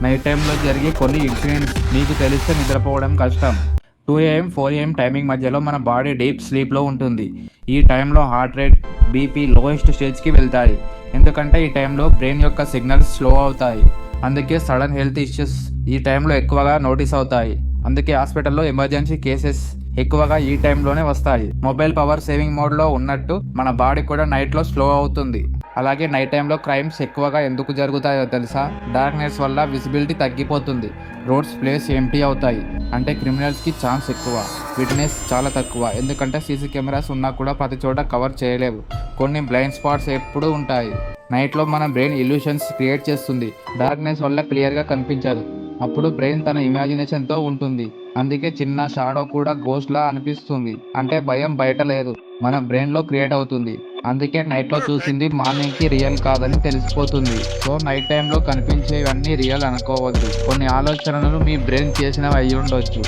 Night టైంలో జరిగే కొన్ని ఇన్సిడెంట్స్ మీకు తెలిస్తే నిద్రపోవడం కష్టం. 2 AM 4 AM టైమింగ్ మధ్యలో మన బాడీ డీప్ స్లీప్లో ఉంటుంది. ఈ టైంలో హార్ట్ రేట్, బీపీ లోయెస్ట్ స్టేజ్కి వెళ్తాయి. ఎందుకంటే ఈ టైంలో బ్రెయిన్ యొక్క సిగ్నల్స్ స్లో అవుతాయి. అందుకే సడన్ హెల్త్ ఇష్యూస్ ఈ టైంలో ఎక్కువగా నోటీస్ అవుతాయి. అందుకే హాస్పిటల్లో ఎమర్జెన్సీ కేసెస్ ఎక్కువగా ఈ టైంలోనే వస్తాయి. మొబైల్ పవర్ సేవింగ్ మోడ్లో ఉన్నట్టు మన బాడీ కూడా నైట్లో స్లో అవుతుంది. అలాగే నైట్ టైంలో క్రైమ్స్ ఎక్కువగా ఎందుకు జరుగుతాయో తెలుసా? డార్క్నెస్ వల్ల విజిబిలిటీ తగ్గిపోతుంది. రోడ్స్ ప్లేస్ ఎంటీ అవుతాయి. అంటే క్రిమినల్స్కి ఛాన్స్ ఎక్కువ, విట్నెస్ చాలా తక్కువ. ఎందుకంటే సీసీ కెమెరాస్ ఉన్నా కూడా ప్రతి చోట కవర్ చేయలేవు. కొన్ని బ్లైండ్ స్పాట్స్ ఎప్పుడూ ఉంటాయి. నైట్లో మన బ్రెయిన్ ఇల్యూషన్స్ క్రియేట్ చేస్తుంది. డార్క్నెస్ వల్ల క్లియర్గా కనిపించదు. అప్పుడు బ్రెయిన్ తన ఇమాజినేషన్తో ఉంటుంది. అందుకే చిన్న షాడో కూడా గోస్ట్లా అనిపిస్తుంది. అంటే భయం బయట లేదు, మన బ్రెయిన్లో క్రియేట్ అవుతుంది. అందుకే నైట్లో చూసింది మార్నింగ్కి రియల్ కాదని తెలిసిపోతుంది. సో నైట్ టైంలో కనిపించేవన్నీ రియల్ అనుకోవద్దు. కొన్ని ఆలోచనలు మీ బ్రెయిన్ చేసినవి అయి ఉండొచ్చు.